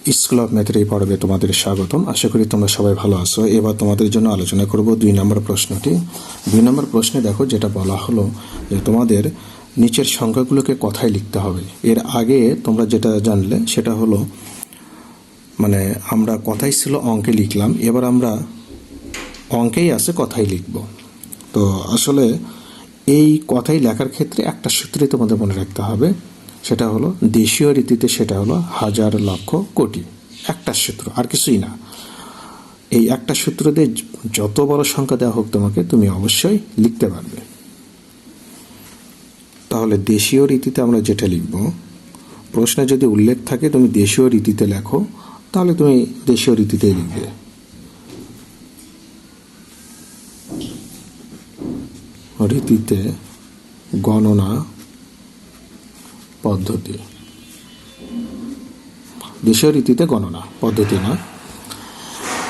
School of ম্যাথের এই পর্বে তোমাদের স্বাগতম। আশা করি তোমরা সবাই ভালো আছো। এবার তোমাদের জন্য আলোচনা করব 2 নম্বর প্রশ্নটি। 2 নম্বর প্রশ্নে দেখো যেটা বলা হলো যে তোমাদের নিচের সংখ্যাগুলোকে কথায় লিখতে হবে। এর আগে তোমরা যেটা জানলে সেটা হলো মানে আমরা কথাই ছিল অঙ্কে লিখলাম, এবার আমরা অঙ্কেই আছে কথাই লিখব। তো আসলে এই কথাই লেখার ক্ষেত্রে একটা সূত্রই তোমাদের মনে রাখতে হবে, সেটা হলো দেশীয় রীতিতে সেটা হলো হাজার, লক্ষ, কোটি। একটা সূত্র, আর কিছুই না। এই একটা সূত্র দিয়ে যত বড় সংখ্যা দেওয়া হোক তোমাকে, তুমি অবশ্যই লিখতে পারবে। তাহলে দেশীয় রীতিতে আমরা যেটা লিখব, প্রশ্নে যদি উল্লেখ থাকে তুমি দেশীয় রীতিতে লেখো, তাহলে তুমি দেশীয় রীতিতেই লিখবে। রীতিতে গণনা পদ্ধতি, দেশীয় রীতিতে গণনা পদ্ধতি না।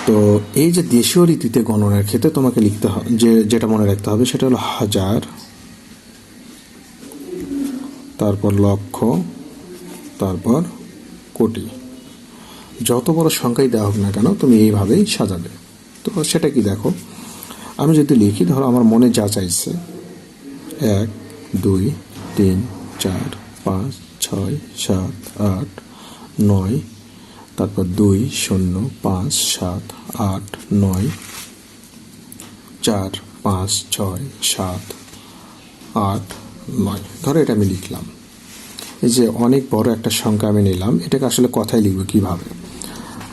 তো এই যে দেশীয় রীতিতে গণনার ক্ষেত্রে তোমাকে লিখতে হবে, যেটা মনে রাখতে হবে সেটা হলো হাজার, তারপর লক্ষ, তারপর কোটি। যত বড় সংখ্যাই দেওয়া হোক না কেন তুমি এইভাবেই সাজাবে। তো সেটা কি দেখো, আমি যদি লিখি, ধরো আমার মনে যা চাইছে 1, 2, 3, 4, 5, 6, 7, 8, 9, তারপর 2, 0, 5, 7, 8, 9, 4, 5, 6, 7, 8, 9। ধরো এটা আমি লিখলাম। এই যে অনেক বড় একটা সংখ্যা আমি নিলাম, এটাকে আসলে কথায় লিখবো কিভাবে?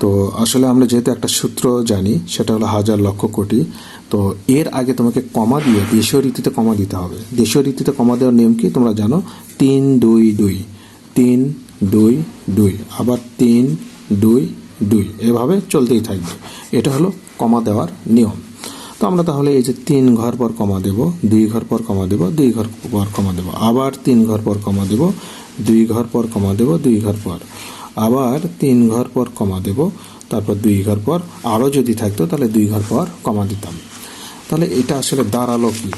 তো আসলে আমরা যেহেতু একটা সূত্র জানি, সেটা হলো হাজার, লক্ষ, কোটি। তো এর আগে তোমাকে কমা দিয়ে দেশীয় রীতিতে কমা দিতে হবে। দেশীয় রীতিতে কমা দেওয়ার নিয়ম কি তোমরা জানো? 3, 2, 2, 3, 2, 2, আবার 3, 2, 2, এভাবে চলতেই থাকবে। এটা হলো কমা দেওয়ার নিয়ম। তো আমরা তাহলে এই যে 3 ঘর পর কমা দেব, 2 ঘর পর কমা দেব, 2 ঘর পর কমা দেব, আবার 3 ঘর পর কমা দেব, 2 ঘর পর কমা দেব, 2 ঘর পর, আবার 3 ঘর পর কমা দেব, তারপর 2 ঘর পর, আরও যদি থাকতো তাহলে 2 ঘর পর কমা দিতাম। তাহলে এটা আসলে দাঁড়ালো কি?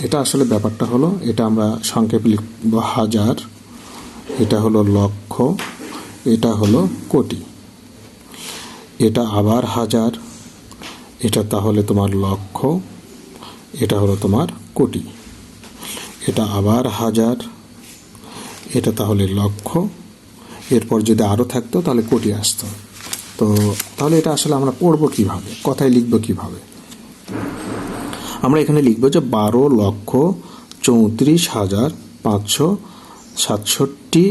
এটা আসলে ব্যাপারটা হলো, এটা আমরা সংক্ষেপে লিখব হাজার, এটা হলো লক্ষ, এটা হলো কোটি, এটা আবার হাজার, এটা তাহলে তোমার লক্ষ, এটা হলো তোমার কোটি, এটা আবার হাজার, এটা তাহলে লক্ষ, এরপর যদি আরও থাকতো তাহলে কোটি আসতো। তো তাহলে এটা আসলে আমরা পড়বো কিভাবে, কথায় লিখবো কিভাবে? আমরা এখানে লিখবো যে 12,34,567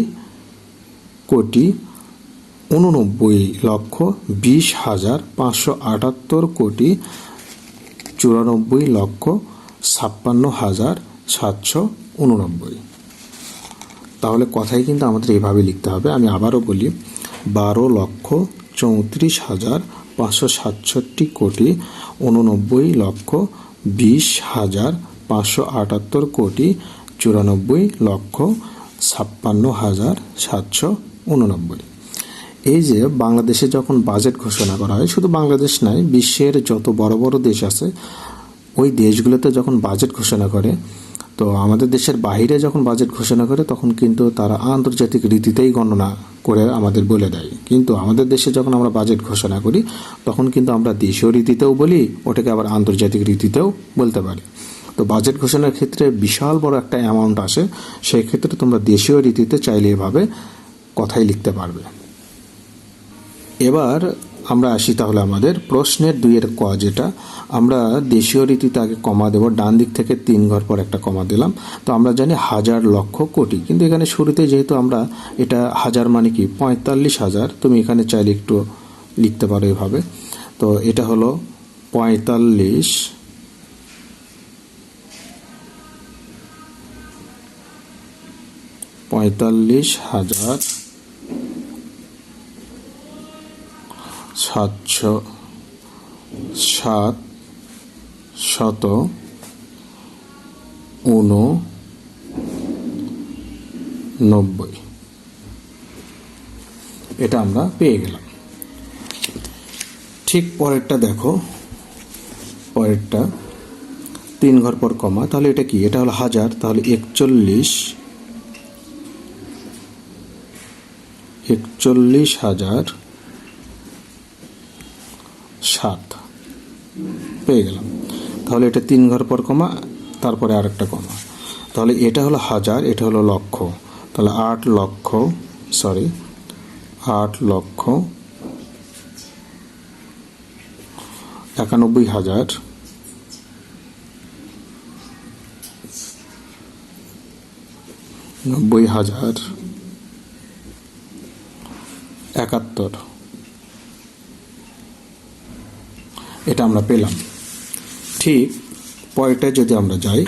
কোটি 89,20,578 কোটি 94,56,789। তাহলে কথাই কিন্তু আমাদের এইভাবে লিখতে হবে। আমি আবারও বলি, 12,34,567 কোটি 89,20,578 কোটি 94,56,789। এই যে বাংলাদেশে যখন বাজেট ঘোষণা করা হয়, শুধু বাংলাদেশ নয়, বিশ্বের যত বড় বড় দেশ আছে, ওই দেশগুলোতে যখন বাজেট ঘোষণা করে, তো আমাদের দেশের বাইরে যখন বাজেট ঘোষণা করে, তখন কিন্তু তারা আন্তর্জাতিক রীতিতেই গণনা করে আমাদের বলে দেয়। কিন্তু আমাদের দেশে যখন আমরা বাজেট ঘোষণা করি, তখন কিন্তু আমরা দেশীয় রীতিতেও বলি, ওটাকে আবার আন্তর্জাতিক রীতিতেও বলতে পারি। তো বাজেট ঘোষণার ক্ষেত্রে বিশাল বড় একটা অ্যামাউন্ট আসে, সেই ক্ষেত্রে তোমরা দেশীয় রীতিতে চাইলে এভাবে কথাই লিখতে পারবে। এবার আমরা আসি তাহলে আমাদের প্রশ্নের 2-এর ক, যেটা আমরা দেশীয় রীতিতে আগে কমা দেব, ডান দিক থেকে 3 ঘর পর একটা কমা দিলাম। তো আমরা জানি হাজার, লক্ষ, কোটি, কিন্তু এখানে শুরুতে যেহেতু আমরা এটা হাজার মানে কি 45,000, তুমি এখানে চাইলে একটু লিখতে পারো এভাবে। তো এটা হলো 45,000 789। এটা আমরা পেয়ে গেলাম। ঠিক পরেরটা দেখো, পরেরটা 3 ঘর পর কমা, তাহলে এটা কি? এটা হলো হাজার, তাহলে 41,000 7 পেয়ে গেলাম। তাহলে এটা 3 ঘর পর কমা, তারপরে আরেকটা কমা। তাহলে এটা হলো হাজার, এটা হলো লক্ষ। তাহলে 8 লক্ষ 91,000 90,071 এটা আমরা পেলাম। ঠিক পরেরটায় যদি আমরা যাই,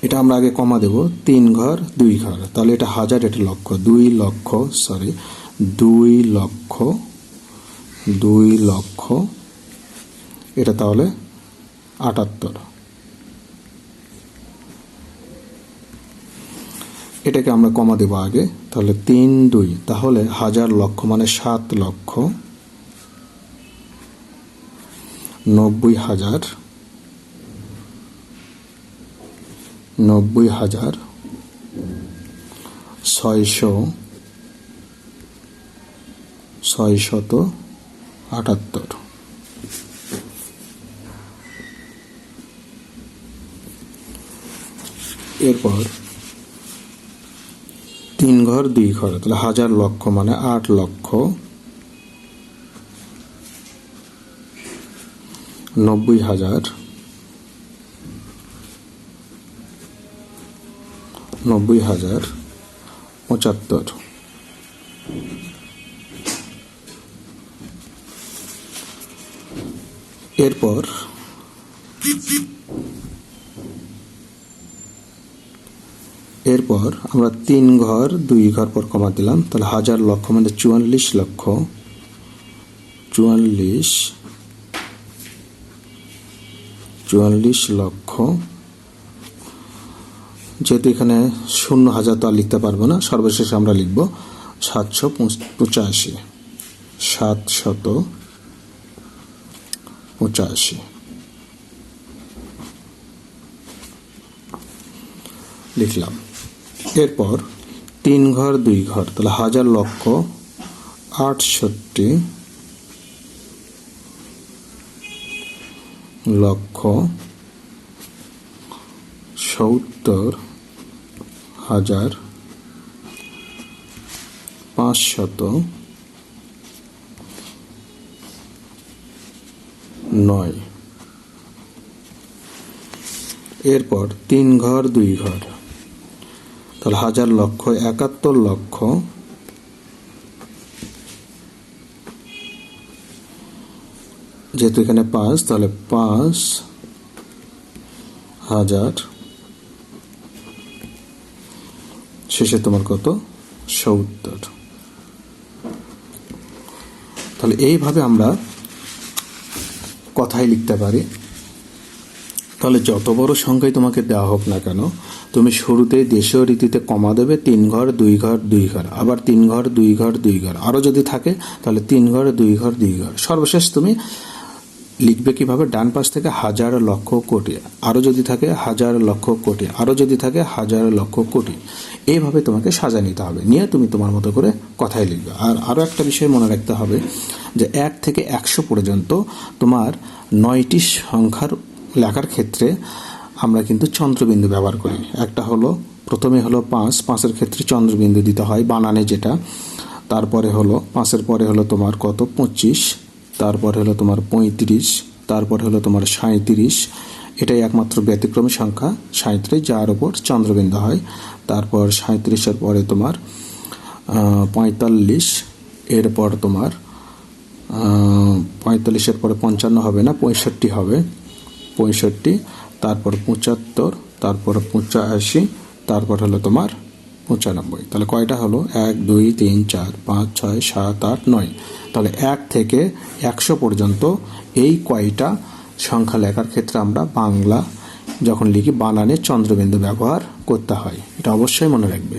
এটা আমরা আগে কমা দেব 3 ঘর 2 ঘর। তাহলে এটা হাজার, এটা লক্ষ। 2 লক্ষ এটা তাহলে 78। এটাকে আমরা কমা দেব আগে। তাহলে 3 2, তাহলে হাজার লক্ষ মানে 7 লক্ষ 90,000 678। এরপর 3 ঘর 2 ঘর, তাহলে হাজার লক্ষ মানে 8 লক্ষ 90,000 75। এরপর আমরা 3 ঘর 2 ঘর পর কমা দিলাম। তাহলে হাজার লক্ষ মানে 44 লক্ষ 44 লক্ষ, যেহেতু এখানে 0,000 তো আর লিখতে পারবো না, সর্বশেষ আমরা লিখব 785 লিখলাম। এরপর 3 ঘর 2 ঘর, তাহলে হাজার লক্ষ 68 লক্ষ 70,509। এরপর 3 ঘর 2 ঘর, তাহলে হাজার লক্ষ 71 লক্ষ 5, যেহেতু এখানে 5, তাহলে 5,000, শেষে তোমার কত 70। তাহলে এইভাবে আমরা কথাই লিখতে পারি। তাহলে যত বড় সংখ্যাই তোমাকে দেওয়া হোক না কেন, তুমি শুরুতে দেশীয় রীতিতে কমা দেবে 3 ঘর 2 ঘর 2 ঘর, আবার 3 ঘর 2 ঘর 2 ঘর, আরও যদি থাকে তাহলে 3 ঘর 2 ঘর 2 ঘর। সর্বশেষ তুমি লিখবে কিভাবে, ডান পাশ থেকে হাজার লক্ষ কোটি, আরও যদি থাকে হাজার লক্ষ কোটি, আরও যদি থাকে হাজার লক্ষ কোটি। এইভাবে তোমাকে সাজা নিতে হবে, নিয়ে তুমি তোমার মতো করে কথাই লিখবে। আর আরও একটা বিষয় মনে রাখতে হবে যে 1 থেকে 100 পর্যন্ত তোমার 9টি সংখ্যার লেখার ক্ষেত্রে আমরা কিন্তু চন্দ্রবিন্দু ব্যবহার করি। একটা হলো, প্রথমে হলো 5, 5-এর ক্ষেত্রে চন্দ্রবিন্দু দিতে হয় বানানে যেটা। তারপরে হলো 5-এর পরে হলো তোমার কত 25, তারপরে হলো তোমার 35, তারপরে হলো তোমার 37, এটাই একমাত্র ব্যতিক্রমী সংখ্যা 37 যার উপর চন্দ্রবিন্দু হয়। তারপর 37-এর পরে তোমার 45, এরপর তোমার 45-এর পরে 55 হবে না, 65 হবে, 65, তারপর 75, তারপর 85, তারপর হলো তোমার 95। তাহলে কয়টা হলো 1 2 3 4 5 6 7 8 9। তাহলে 1 থেকে 100 পর্যন্ত এই কয়টা সংখ্যা লেখার ক্ষেত্রে আমরা বাংলা যখন লিখি বানানে চন্দ্রবিন্দু ব্যবহার করতে হয়, এটা অবশ্যই মনে রাখবে।